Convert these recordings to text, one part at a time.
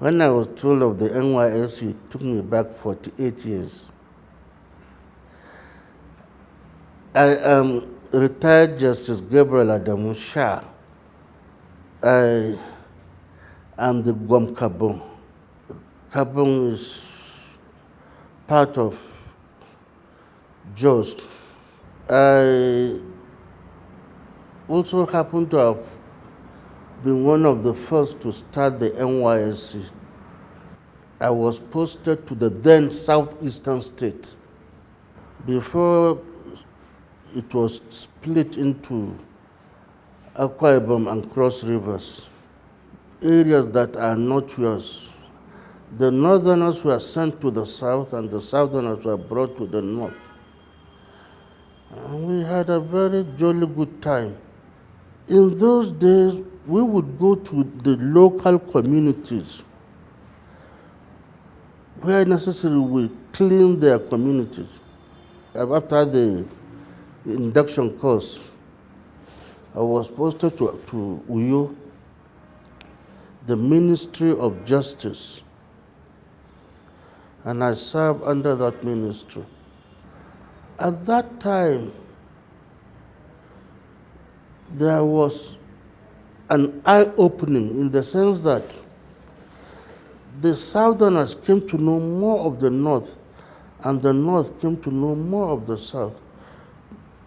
When I was told of the NYSC, it took me back 48 years. I am retired Justice Gabriel Adamu Shah. I am the Guam Kabong. Kabong is part of Jos. I also happen to have been one of the first to start the NYSC. I was posted to the then southeastern state before it was split into Akwa Ibom and Cross Rivers, areas that are not yours. The northerners were sent to the south and the southerners were brought to the north. And we had a very jolly good time. In those days, we would go to the local communities where necessary we clean their communities. After the induction course, I was posted to Uyo, the Ministry of Justice, and I served under that ministry. At that time, there was an eye-opening in the sense that the Southerners came to know more of the North, and the North came to know more of the South.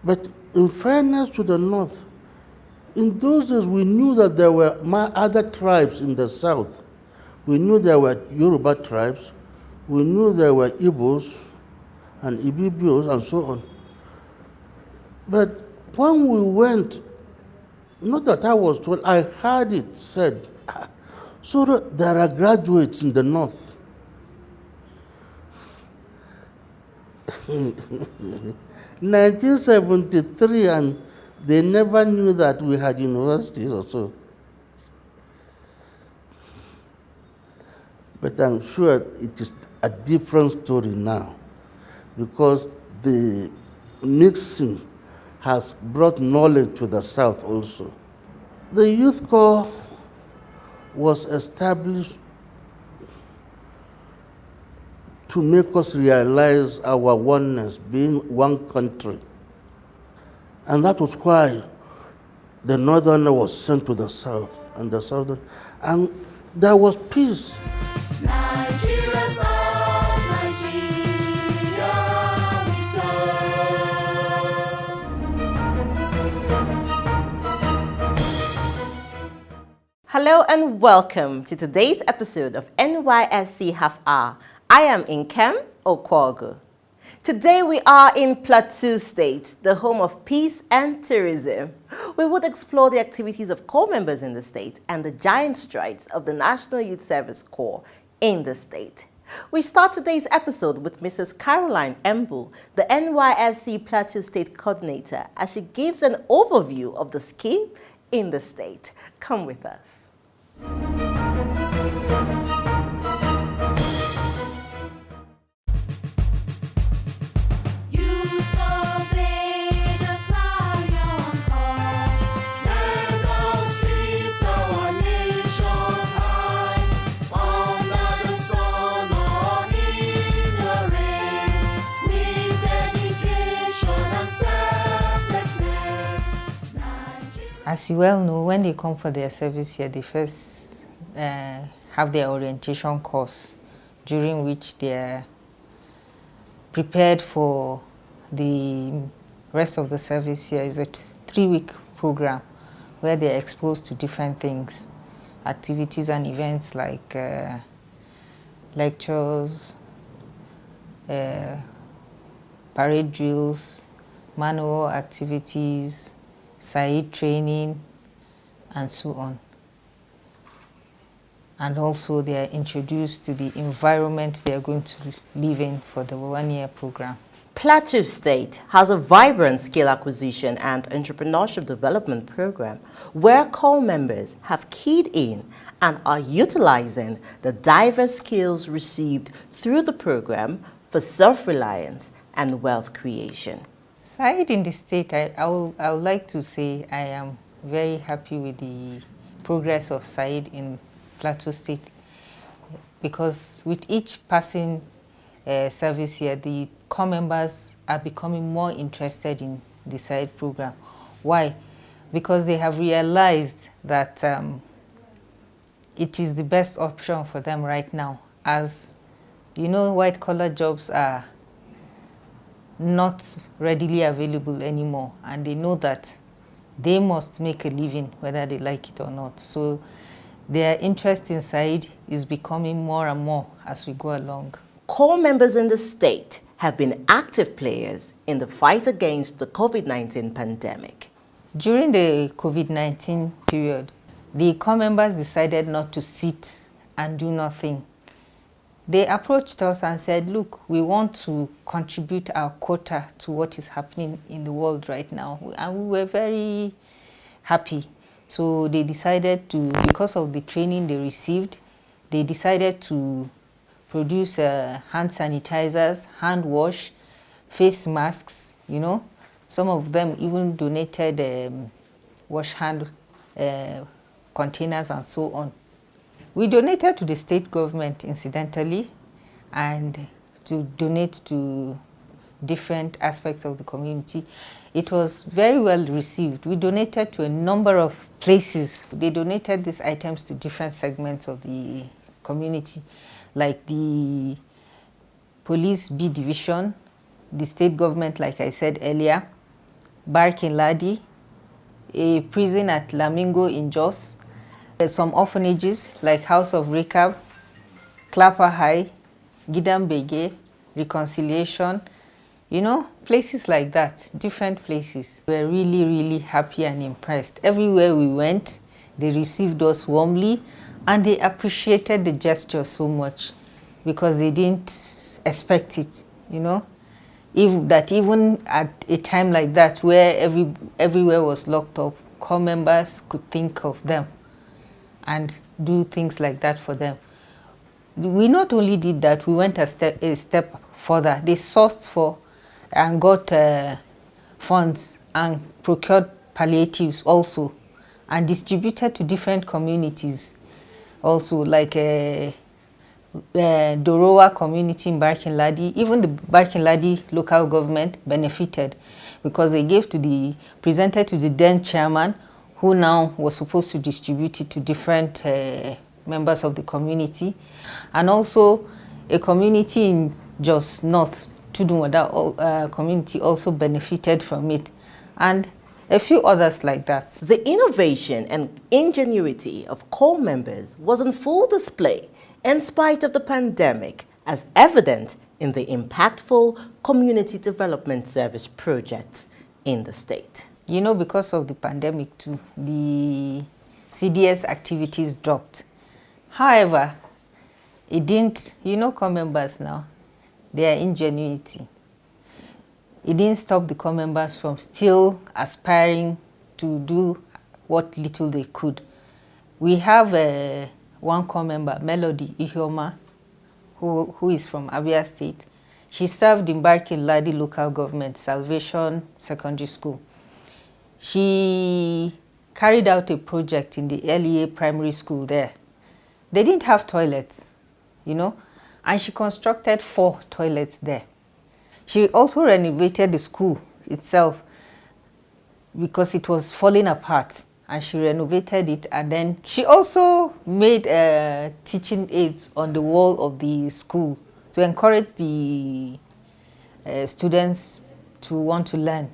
But in fairness to the North, in those days we knew that there were other tribes in the South. We knew there were Yoruba tribes, we knew there were Igbos and Ibibios and so on. But when we went, not that I was told, I heard it said, so there are graduates in the North. 1973, and they never knew that we had universities or so. But I'm sure it is a different story now, because the mixing has brought knowledge to the South also. The Youth Corps was established to make us realize our oneness, being one country. And that was why the Northerner was sent to the South, and the Southern, and there was peace. Nigeria songs, Nigeria we serve. Hello and welcome to today's episode of NYSC Half Hour. I am Nkem Okwogu. Today we are in Plateau State, the home of peace and tourism. We would explore the activities of corps members in the state and the giant strides of the National Youth Service Corps in the state. We start today's episode with Mrs. Caroline Embu, the NYSC Plateau State Coordinator, as she gives an overview of the scheme in the state. Come with us. As you well know, when they come for their service here, they first have their orientation course, during which they are prepared for the rest of the service here. It's a 3-week program where they're exposed to different things, activities and events like lectures, parade drills, manual activities, Said training, and so on. And also they are introduced to the environment they are going to live in for the 1-year program. Plateau State has a vibrant skill acquisition and entrepreneurship development program where corps members have keyed in and are utilizing the diverse skills received through the program for self-reliance and wealth creation. Said in the state, I would like to say I am very happy with the progress of Said in Plateau State. because with each passing service year, the corps members are becoming more interested in the SAID program. Why? Because they have realized that it is the best option for them right now, as you know, white-collar jobs are not readily available anymore, and they know that they must make a living whether they like it or not. So their interest in SAID is becoming more and more as we go along. Corps members in the state have been active players in the fight against the COVID-19 pandemic. During the COVID-19 period, the corps members decided not to sit and do nothing. They approached us and said, look, we want to contribute our quota to what is happening in the world right now. And we were very happy. So they decided to, because of the training they received, they decided to produce hand sanitizers, hand wash, face masks, you know. Some of them even donated wash hand containers and so on. We donated to the state government, incidentally, and to donate to different aspects of the community. It was very well received. We donated to a number of places. They donated these items to different segments of the community, like the police B division, the state government, like I said earlier, Bark in Ladi, a prison at Lamingo in Jos, some orphanages like House of Recap, Clapper High, Gidam Bege, Reconciliation, you know, places like that, different places. We were really, really happy and impressed. Everywhere we went, they received us warmly, and they appreciated the gesture so much because they didn't expect it, you know. Even at a time like that where everywhere was locked up, corps members could think of them and do things like that for them. We not only did that, we went a step further. They sourced for and got funds and procured palliatives also, and distributed to different communities also, like Dorowa community in Barkin Ladi. Even the Barkin Ladi local government benefited because they presented to the then chairman, who now was supposed to distribute it to different members of the community. And also a community in Jos North, Tudunwada community, also benefited from it. And a few others like that. The innovation and ingenuity of corps members was on full display in spite of the pandemic, as evident in the impactful community development service projects in the state. You know, because of the pandemic too, the CDS activities dropped. However, it didn't, you know, corps members now, their ingenuity. It didn't stop the corps members from still aspiring to do what little they could. We have one corps member, Melody Ihioma, who is from Abia State. She served in Barkin Ladi local government, Salvation Secondary School. She carried out a project in the LEA primary school there. They didn't have toilets, you know, and she constructed 4 toilets there. She also renovated the school itself because it was falling apart, and she renovated it, and then she also made teaching aids on the wall of the school to encourage the students to want to learn.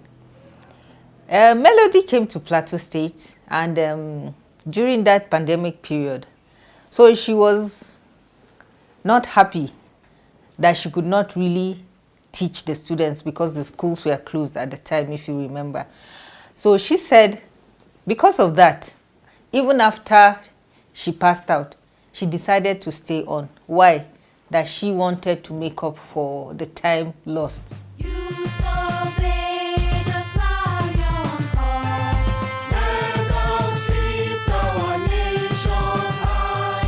Melody came to Plateau State, and during that pandemic period, so she was not happy that she could not really teach the students because the schools were closed at the time, if you remember. So she said, because of that, even after she passed out, she decided to stay on. Why? That she wanted to make up for the time lost. You survey the clarion call. Let us lift our nation high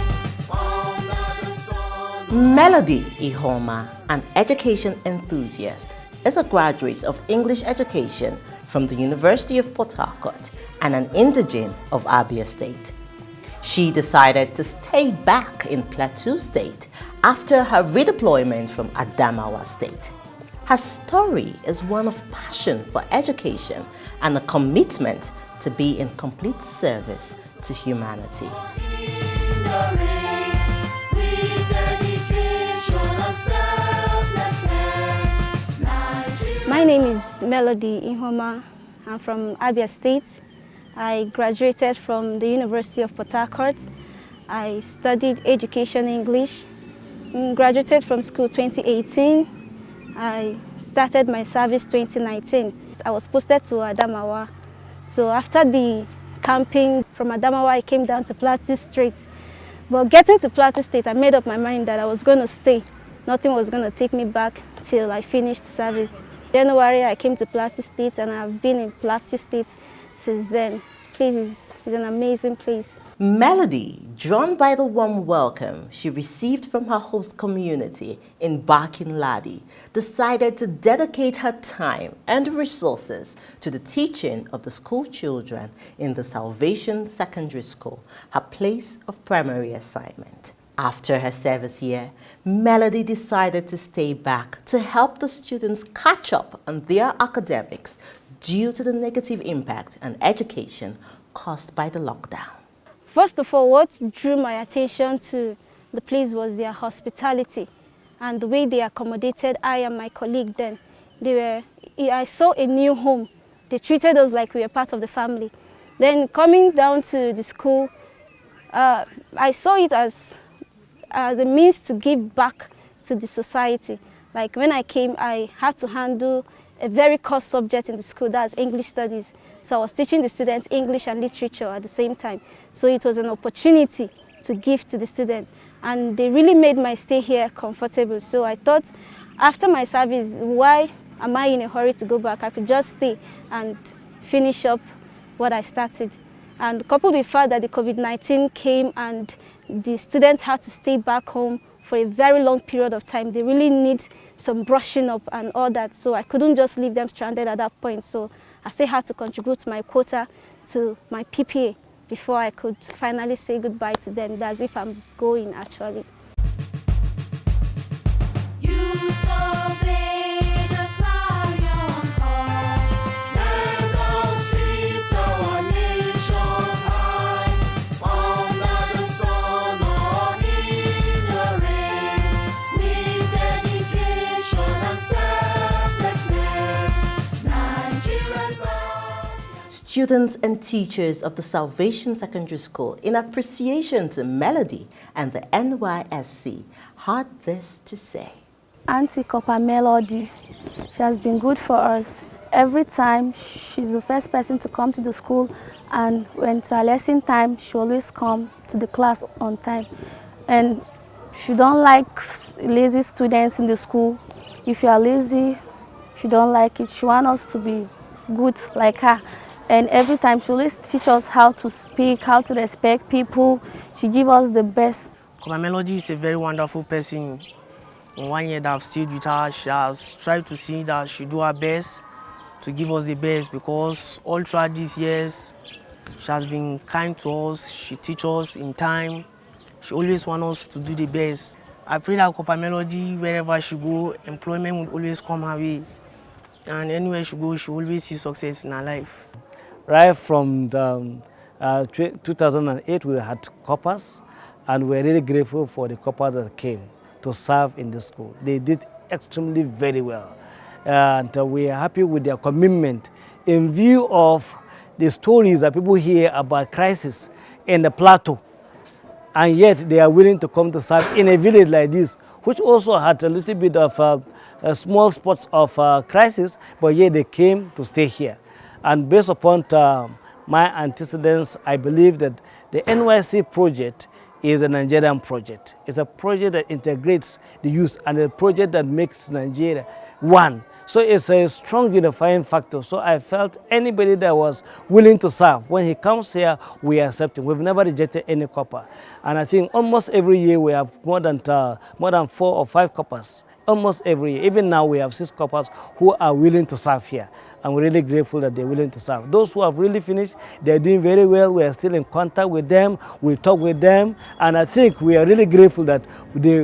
under the sun. Melody Ihoma, an education enthusiast, is a graduate of English education from the University of Port Harcourt and an indigene of Abia State. She decided to stay back in Plateau State after her redeployment from Adamawa State. Her story is one of passion for education and a commitment to be in complete service to humanity. My name is Melody Ihoma. I'm from Abia State. I graduated from the University of Port Harcourt. I studied education English. Graduated from school 2018. I started my service 2019. I was posted to Adamawa. So after the camping from Adamawa, I came down to Plateau State. But getting to Plateau State, I made up my mind that I was going to stay. Nothing was going to take me back till I finished service. January, I came to Plateau State and I've been in Plateau State since then. Place is an amazing place. Melody, drawn by the warm welcome she received from her host community in Barking Ladi, decided to dedicate her time and resources to the teaching of the school children in the Salvation Secondary School, her place of primary assignment. After her service year, Melody decided to stay back to help the students catch up on their academics due to the negative impact on education caused by the lockdown. First of all, what drew my attention to the place was their hospitality and the way they accommodated I and my colleague then. I saw a new home. They treated us like we were part of the family. Then coming down to the school, I saw it as a means to give back to the society. Like when I came, I had to handle a very core subject in the school, that's English studies. So I was teaching the students English and literature at the same time. So it was an opportunity to give to the students. And they really made my stay here comfortable. So I thought after my service, why am I in a hurry to go back? I could just stay and finish up what I started. And coupled with the fact that the COVID-19 came and the students had to stay back home for a very long period of time, they really need some brushing up and all that. So I couldn't just leave them stranded at that point. So I still had to contribute my quota to my PPA before I could finally say goodbye to them. That's if I'm going actually. Students and teachers of the Salvation Secondary School, in appreciation to Melody and the NYSC, had this to say. Auntie Copper Melody, she has been good for us. Every time, she's the first person to come to the school, and when it's her lesson time, she always come to the class on time. And she don't like lazy students in the school. If you are lazy, she don't like it. She wants us to be good like her. And every time she always teach us how to speak, how to respect people. She gives us the best. Copper Melody is a very wonderful person. In 1 year that I've stayed with her, she has tried to see that she do her best to give us the best, because all throughout these years, she has been kind to us. She teaches us in time. She always wants us to do the best. I pray that Copper Melody, wherever she go, employment will always come her way. And anywhere she goes, she always see success in her life. Right from the, 2008, we had coppers, and we're really grateful for the coppers that came to serve in the school. They did extremely very well, and we are happy with their commitment in view of the stories that people hear about crisis in the plateau, and yet they are willing to come to serve in a village like this, which also had a little bit of small spots of crisis, but yet they came to stay here. And based upon my antecedents, I believe that the NYSC project is a Nigerian project. It's a project that integrates the youth and a project that makes Nigeria one. So it's a strong unifying factor. So I felt anybody that was willing to serve, when he comes here, we accept him. We've never rejected any copper. And I think almost every year we have more than 4 or 5 coppers almost every year. Even now, we have 6 coppers who are willing to serve here. And we're really grateful that they're willing to serve. Those who have really finished, they're doing very well. We are still in contact with them. We talk with them. And I think we are really grateful that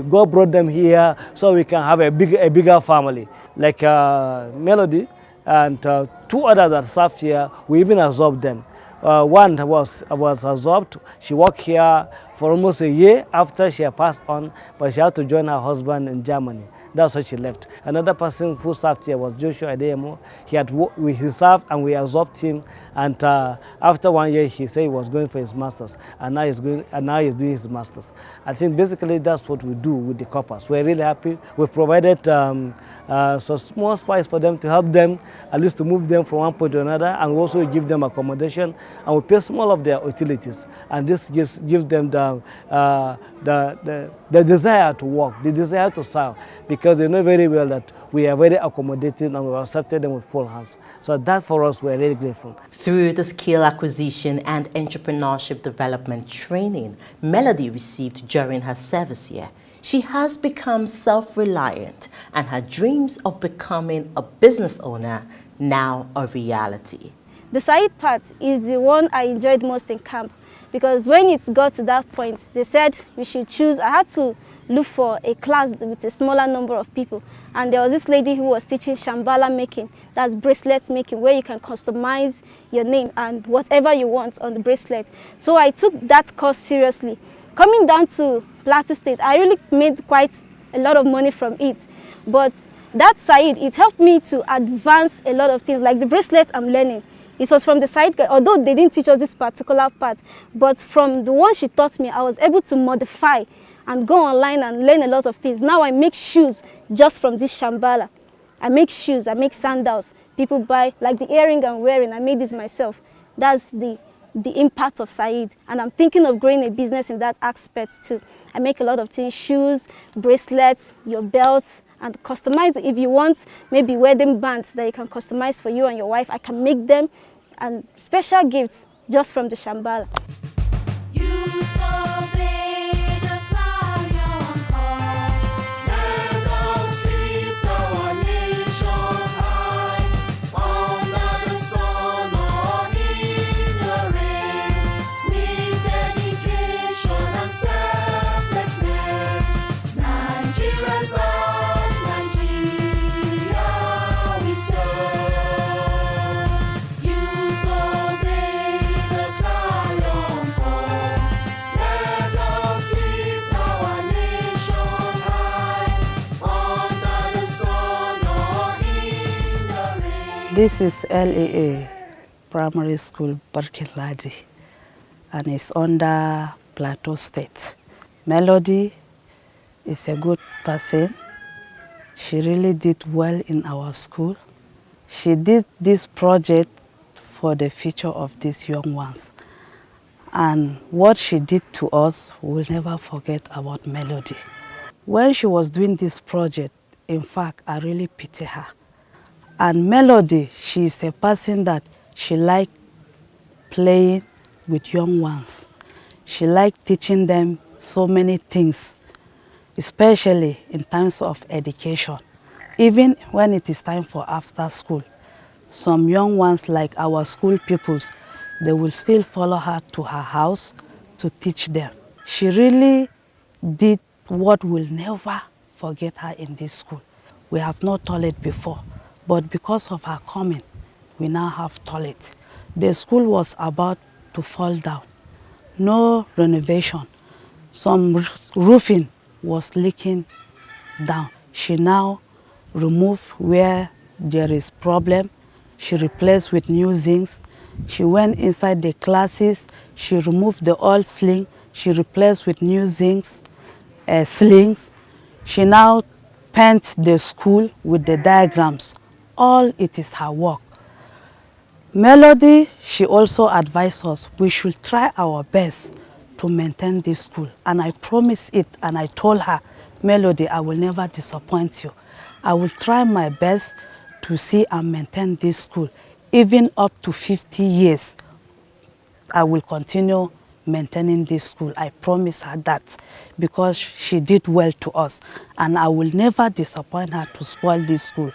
God brought them here so we can have a bigger family. Like Melody and 2 others that served here, we even absorbed them. One was absorbed. She worked here for almost a year after she had passed on, but she had to join her husband in Germany. That's why she left. Another person who served here was Joshua Adeyemo. He served and we absorbed him. And after 1 year, he said he was going for his masters, and now he's doing his masters. I think basically that's what we do with the coppers. We're really happy. We've provided some small spice for them to help them, at least to move them from one point to another, and we also give them accommodation, and we pay small of their utilities. And this gives them the desire to work, the desire to serve, because they know very well that we are very accommodating and we accepted them with full hands. So that for us, we're really grateful. Through the skill acquisition and entrepreneurship development training Melody received during her service here, she has become self-reliant and her dreams of becoming a business owner now a reality. The Said part is the one I enjoyed most in camp, because when it got to that point, they said we should choose. I had to look for a class with a smaller number of people, and there was this lady who was teaching shambala making, that's bracelet making, where you can customize your name and whatever you want on the bracelet. So I took that course seriously. Coming down to Plateau State, I really made quite a lot of money from it, but that side, it helped me to advance a lot of things, like the bracelets I'm learning. It was from the side guy, although they didn't teach us this particular part, but from the one she taught me, I was able to modify and go online and learn a lot of things. Now I make shoes just from this shambala. I make shoes, I make sandals. People buy, like the earring I'm wearing, I made this myself. That's the impact of Said. And I'm thinking of growing a business in that aspect too. I make a lot of things, shoes, bracelets, your belts, and customize it. If you want maybe wedding bands that you can customize for you and your wife, I can make them, and special gifts just from the shambala. You disobey the clarion call. Let us lift our nation high, under the sun or in the rain, with dedication and selflessness. Nigeria's ours, Nigeria we serve. You disobey the clarion call. Let us lift our nation high, under the sun or in the rain. This is LAA Primary School, Barkinladi, and it's under Plateau State. Melody is a good person. She really did well in our school. She did this project for the future of these young ones. And what she did to us, we'll never forget about Melody. When she was doing this project, in fact, I really pity her. And Melody, she is a person that she liked playing with young ones. She liked teaching them so many things, especially in terms of education. Even when it is time for after school, some young ones like our school pupils, they will still follow her to her house to teach them. She really did what we'll never forget her in this school. We have no toilet before, but because of her coming, we now have toilet. The school was about to fall down. No renovation. Some roofing was leaking down. She now removed where there is problem. She replaced with new zincs. She went inside the classes. She removed the old sling. She replaced with new zincs, slings. She now painted the school with the diagrams. All it is her work. Melody, she also advised us we should try our best to maintain this school. And I promised it, and I told her, Melody, I will never disappoint you. I will try my best to see and maintain this school. Even up to 50 years, I will continue maintaining this school. I promise her that, because she did well to us, and I will never disappoint her to spoil this school.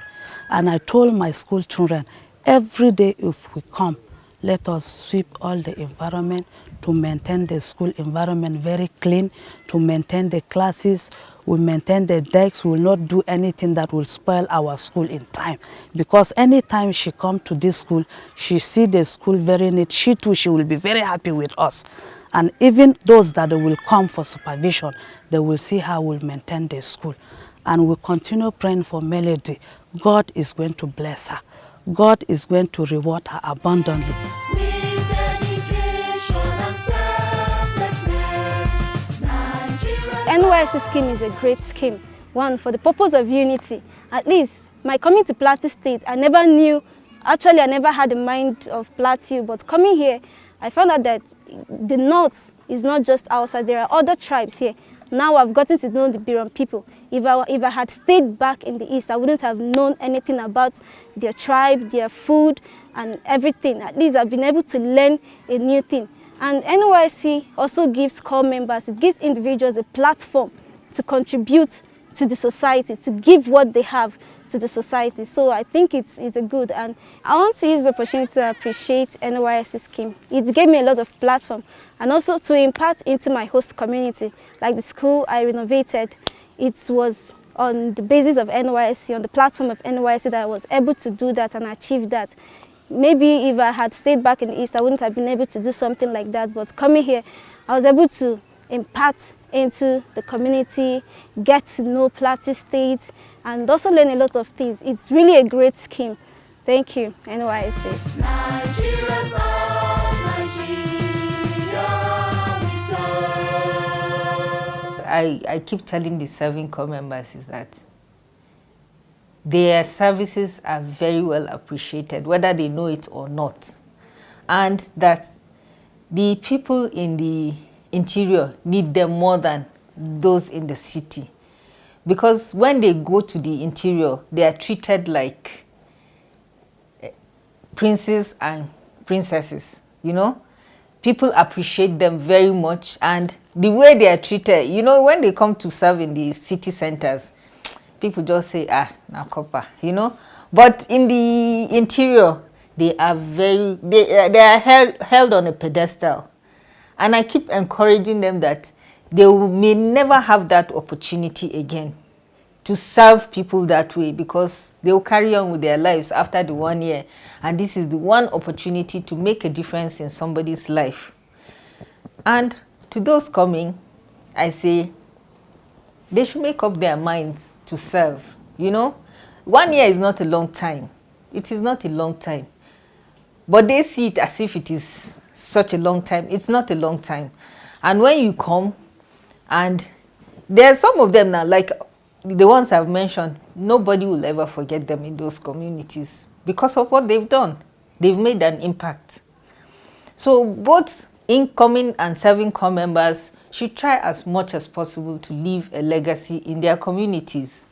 And I told my school children, every day if we come, let us sweep all the environment to maintain the school environment very clean, to maintain the classes, we maintain the decks, we will not do anything that will spoil our school in time. Because anytime she comes to this school, she see the school very neat, she too, she will be very happy with us. And even those that will come for supervision, they will see how we'll maintain the school. And we continue praying for Melody. God is going to bless her. God is going to reward her abundantly. With dedication and selflessness, Nigeria's NYSC scheme is a great scheme. One, for the purpose of unity. At least, my coming to Plateau State, I never knew, actually I never had the mind of Plateau, but coming here, I found out that the North is not just outside, there are other tribes here. Now I've gotten to know the Biron people. If I had stayed back in the East, I wouldn't have known anything about their tribe, their food, and everything. At least I've been able to learn a new thing. And NYSC also gives core members, it gives individuals a platform to contribute to the society, to give what they have to the society. So I think it's a good, and I want to use the opportunity to appreciate NYSC scheme. It gave me a lot of platform, and also to impart into my host community. Like the school I renovated, it was on the basis of NYSC, on the platform of NYSC, that I was able to do that and achieve that. Maybe if I had stayed back in the East, I wouldn't have been able to do something like that, but coming here, I was able to impart into the community, get to know Plateau State, and also learn a lot of things. It's really a great scheme. Thank you, NYSC. Nigeria's all, Nigeria we serve. I keep telling the serving corps members is that their services are very well appreciated, whether they know it or not. And that the people in the interior need them more than those in the city. Because when they go to the interior, they are treated like princes and princesses, you know. People appreciate them very much, and the way they are treated, you know, when they come to serve in the city centers, people just say, now copper, you know. But in the interior, they are held on a pedestal. And I keep encouraging them that they may never have that opportunity again to serve people that way, because they will carry on with their lives after the 1 year. And this is the one opportunity to make a difference in somebody's life. And to those coming, I say, they should make up their minds to serve, you know. 1 year is not a long time. It is not a long time. But they see it as if it is such a long time. It's not a long time. And when you come, and there are some of them now, like the ones I've mentioned, nobody will ever forget them in those communities because of what they've done. They've made an impact. So both incoming and serving corps members should try as much as possible to leave a legacy in their communities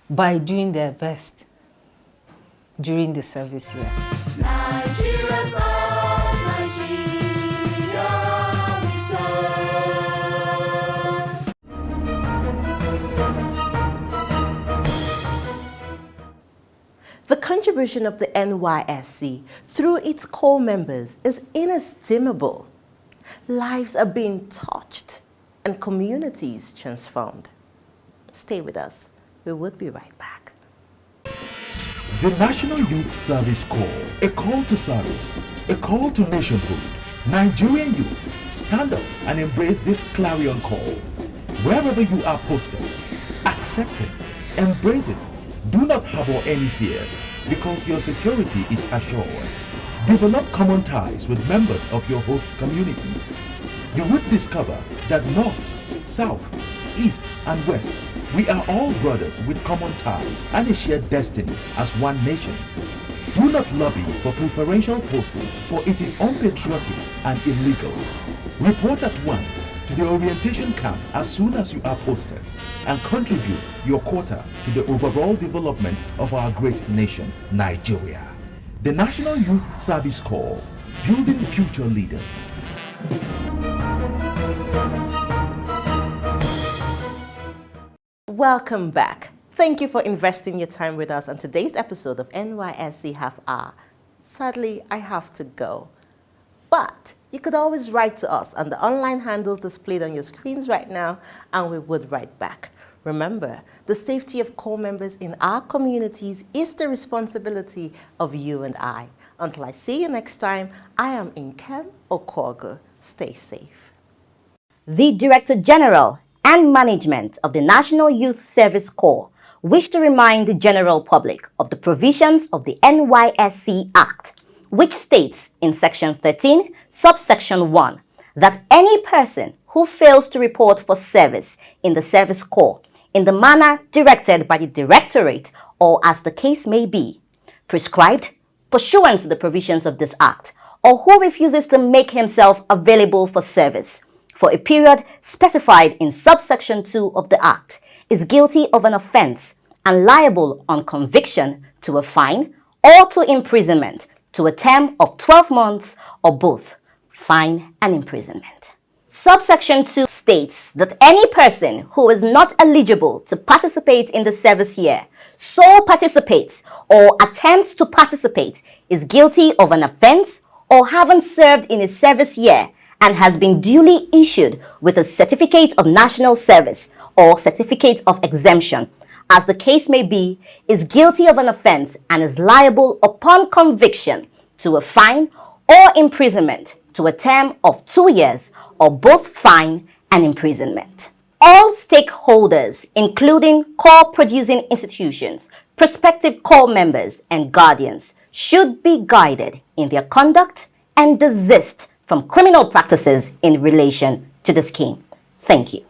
by doing their best during the service year. Nigeria's all, Nigeria we serve. The contribution of the NYSC through its core members is inestimable. Lives are being touched and communities transformed. Stay with us. We will be right back. The National Youth Service Corps, a call to service, a call to nationhood. Nigerian youths, stand up and embrace this clarion call. Wherever you are posted, accept it, embrace it. Do not harbor any fears, because your security is assured. Develop common ties with members of your host communities. You would discover that North, South, East and West, we are all brothers with common ties and a shared destiny as one nation. Do not lobby for preferential posting, for it is unpatriotic and illegal. Report at once to the orientation camp as soon as you are posted, and contribute your quota to the overall development of our great nation, Nigeria. The National Youth Service Corps, building future leaders. Welcome back. Thank you for investing your time with us on today's episode of NYSC Half Hour. Sadly, I have to go. But you could always write to us on the online handles displayed on your screens right now, and we would write back. Remember, the safety of corps members in our communities is the responsibility of you and I. Until I see you next time, I am Nkem Okwogu. Stay safe. The Director General and Management of the National Youth Service Corps wish to remind the general public of the provisions of the NYSC Act, which states in Section 13, subsection 1, that any person who fails to report for service in the Service Corps in the manner directed by the Directorate or as the case may be, prescribed pursuant to the provisions of this Act, or who refuses to make himself available for service for a period specified in subsection 2 of the Act, is guilty of an offense and liable on conviction to a fine or to imprisonment to a term of 12 months or both, fine and imprisonment. Subsection 2 states that any person who is not eligible to participate in the service year so participates or attempts to participate is guilty of an offense or having served in a service year and has been duly issued with a certificate of national service or certificate of exemption, as the case may be, is guilty of an offense and is liable upon conviction to a fine or imprisonment to a term of 2 years or both fine and imprisonment. All stakeholders, including corps producing institutions, prospective corps members and guardians, should be guided in their conduct and desist from criminal practices in relation to the scheme. Thank you.